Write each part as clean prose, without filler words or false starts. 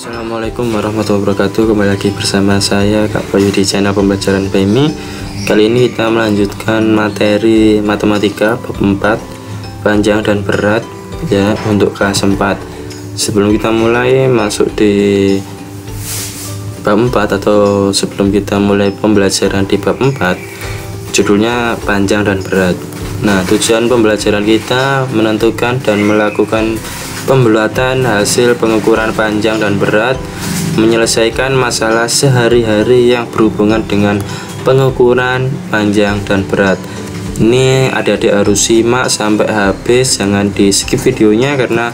Assalamualaikum warahmatullahi wabarakatuh. Kembali lagi bersama saya Kak Bayu di channel pembelajaran PMI. Kali ini kita melanjutkan materi matematika bab 4 panjang dan berat ya untuk kelas 4. Sebelum kita mulai masuk di bab 4 atau sebelum kita mulai pembelajaran di bab 4, judulnya panjang dan berat. Nah, tujuan pembelajaran kita menentukan dan melakukan pembulatan hasil pengukuran panjang dan berat, menyelesaikan masalah sehari-hari yang berhubungan dengan pengukuran panjang dan berat. Ini adik-adik harus simak sampai habis, jangan di skip videonya karena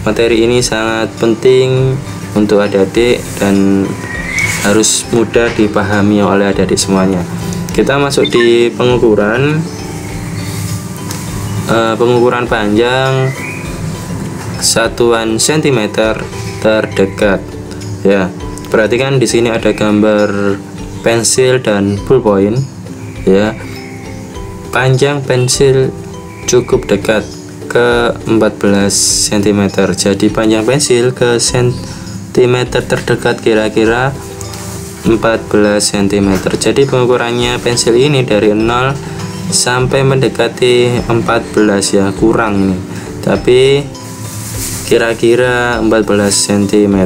materi ini sangat penting untuk adik-adik dan harus mudah dipahami oleh adik-adik semuanya. Kita masuk di pengukuran panjang satuan sentimeter terdekat ya. Perhatikan di sini ada gambar pensil dan ballpoint ya. Panjang pensil cukup dekat ke 14 cm, jadi panjang pensil ke sentimeter terdekat kira-kira 14 cm. Jadi pengukurannya pensil ini dari 0 sampai mendekati 14 ya, kurang nih, tapi kira-kira 14 cm.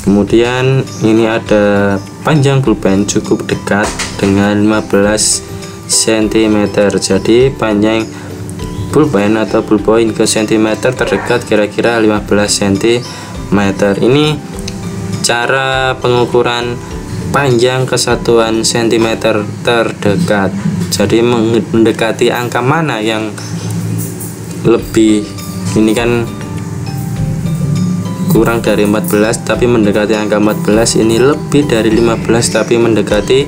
Kemudian ini ada panjang pulpen cukup dekat dengan 15 cm, jadi panjang pulpen atau ballpoint ke sentimeter terdekat kira-kira 15 cm. Ini cara pengukuran panjang kesatuan sentimeter terdekat. Jadi mendekati angka mana yang lebih, ini kan kurang dari 14 tapi mendekati angka 14, ini lebih dari 15 tapi mendekati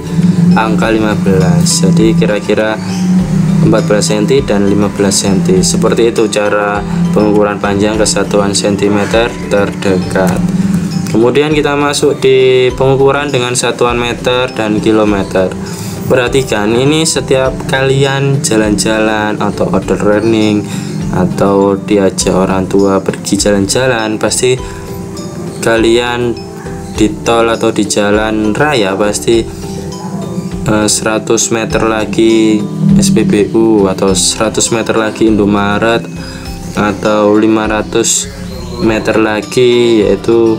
angka 15, jadi kira-kira 14 cm dan 15 cm. Seperti itu cara pengukuran panjang kesatuan sentimeter terdekat. Kemudian kita masuk di pengukuran dengan satuan meter dan kilometer. Perhatikan, ini setiap kalian jalan-jalan atau order learning atau diajak orang tua pergi jalan-jalan, pasti kalian di tol atau di jalan raya pasti 100 meter lagi SPBU atau 100 meter lagi Indomaret atau 500 meter lagi yaitu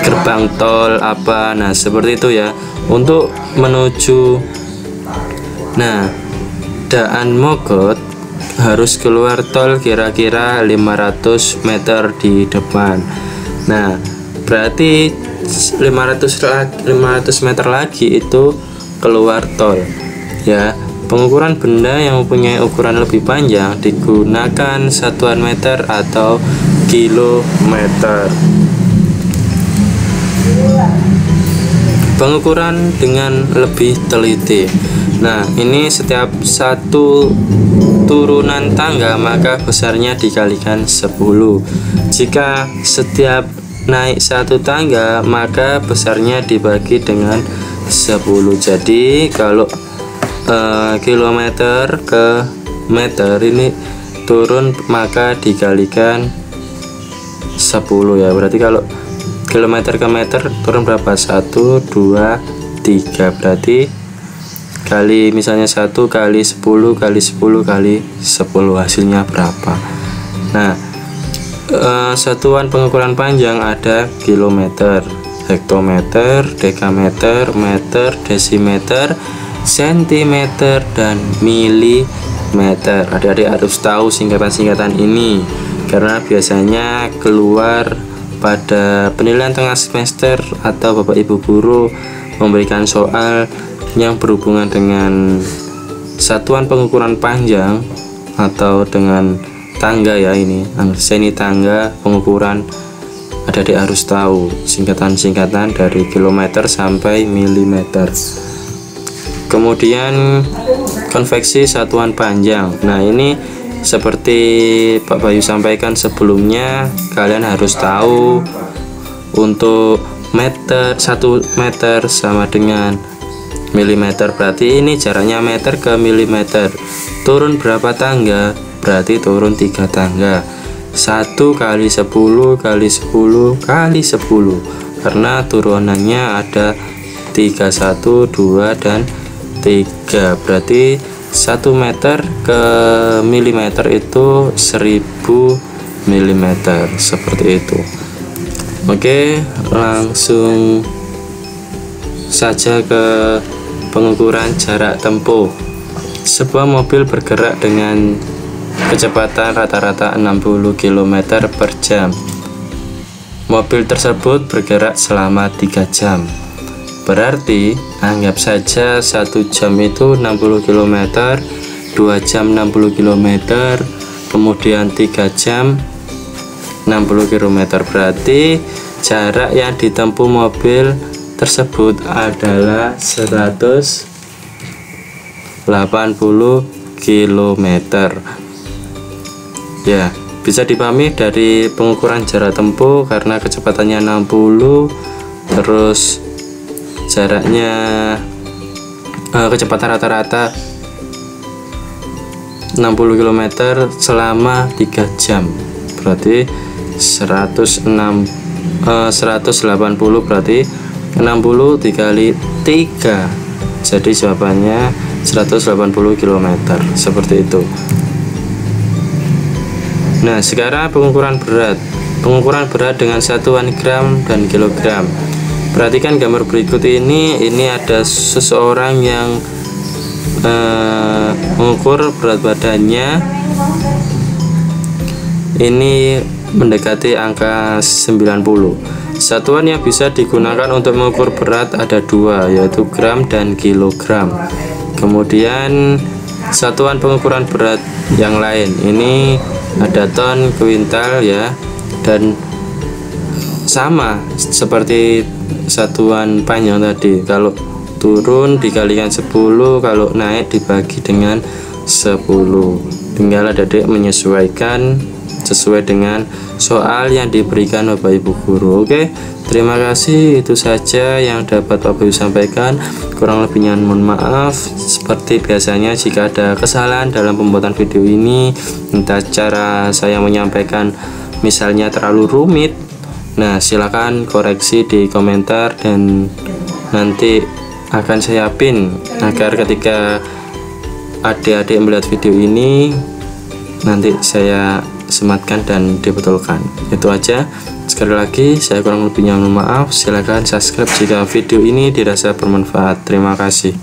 gerbang tol apa. Nah, seperti itu ya. Untuk menuju Daan Mogot harus keluar tol kira-kira 500 meter di depan. Nah, berarti 500 meter lagi itu keluar tol ya. Pengukuran benda yang mempunyai ukuran lebih panjang digunakan satuan meter atau kilometer. Pengukuran dengan lebih teliti. Nah, ini setiap satu turunan tangga maka besarnya dikalikan 10. Jika setiap naik satu tangga maka besarnya dibagi dengan 10. Jadi kalau kilometer ke meter ini turun maka dikalikan 10 ya. Berarti kalau kilometer ke meter turun berapa? 1, 2, 3. Berarti kali misalnya 1 kali 10 kali 10 kali 10 hasilnya berapa? Nah, satuan pengukuran panjang ada kilometer, hektometer, dekameter, meter, desimeter, sentimeter, dan milimeter. Adik-adik harus tahu singkatan-singkatan ini karena biasanya keluar pada penilaian tengah semester atau Bapak Ibu guru memberikan soal yang berhubungan dengan satuan pengukuran panjang atau dengan tangga ya. Ini tangga pengukuran, adik-adik harus tahu singkatan-singkatan dari kilometer sampai milimeter. Kemudian konveksi satuan panjang. Nah, ini seperti Pak Bayu sampaikan sebelumnya, kalian harus tahu untuk meter, 1 meter sama dengan milimeter, berarti ini jaraknya meter ke milimeter. Turun berapa tangga? Berarti turun 3 tangga. 1 kali 10 kali 10 kali 10, karena turunannya ada 3, 1, 2, dan 3. Berarti 1 meter ke milimeter itu 1000 milimeter, seperti itu. Oke, langsung saja ke pengukuran jarak tempuh. Sebuah mobil bergerak dengan kecepatan rata-rata 60 km per jam. Mobil tersebut bergerak selama 3 jam. Berarti anggap saja 1 jam itu 60 km, 2 jam 60 km, kemudian 3 jam 60 km. Berarti jarak yang ditempuh mobil tersebut adalah 180 km. Ya, bisa dipahami dari pengukuran jarak tempuh, karena kecepatannya 60, terus jaraknya kecepatan rata-rata 60 km selama 3 jam. Berarti 180, berarti 60 dikali 3, jadi jawabannya 180 km, seperti itu. Nah, sekarang pengukuran berat. Pengukuran berat dengan satuan gram dan kilogram. Perhatikan gambar berikut ini ada seseorang yang mengukur berat badannya. Ini mendekati angka 90. Satuan yang bisa digunakan untuk mengukur berat ada 2, yaitu gram dan kilogram. Kemudian satuan pengukuran berat yang lain ini ada ton, kuintal, ya, dan sama seperti satuan panjang tadi. Kalau turun dikalikan 10, kalau naik dibagi dengan 10. Tinggal adik menyesuaikan sesuai dengan soal yang diberikan Bapak Ibu guru. Oke, terima kasih. Itu saja yang dapat Bapak Ibu sampaikan. Kurang lebihnya mohon maaf. Seperti biasanya, jika ada kesalahan dalam pembuatan video ini, entah cara saya menyampaikan misalnya terlalu rumit, nah silakan koreksi di komentar, dan nanti akan saya pin agar ketika adik-adik melihat video ini nanti saya sematkan dan dibetulkan. Itu aja. Sekali lagi saya kurang lebihnya mohon maaf. Silakan subscribe jika video ini dirasa bermanfaat. Terima kasih.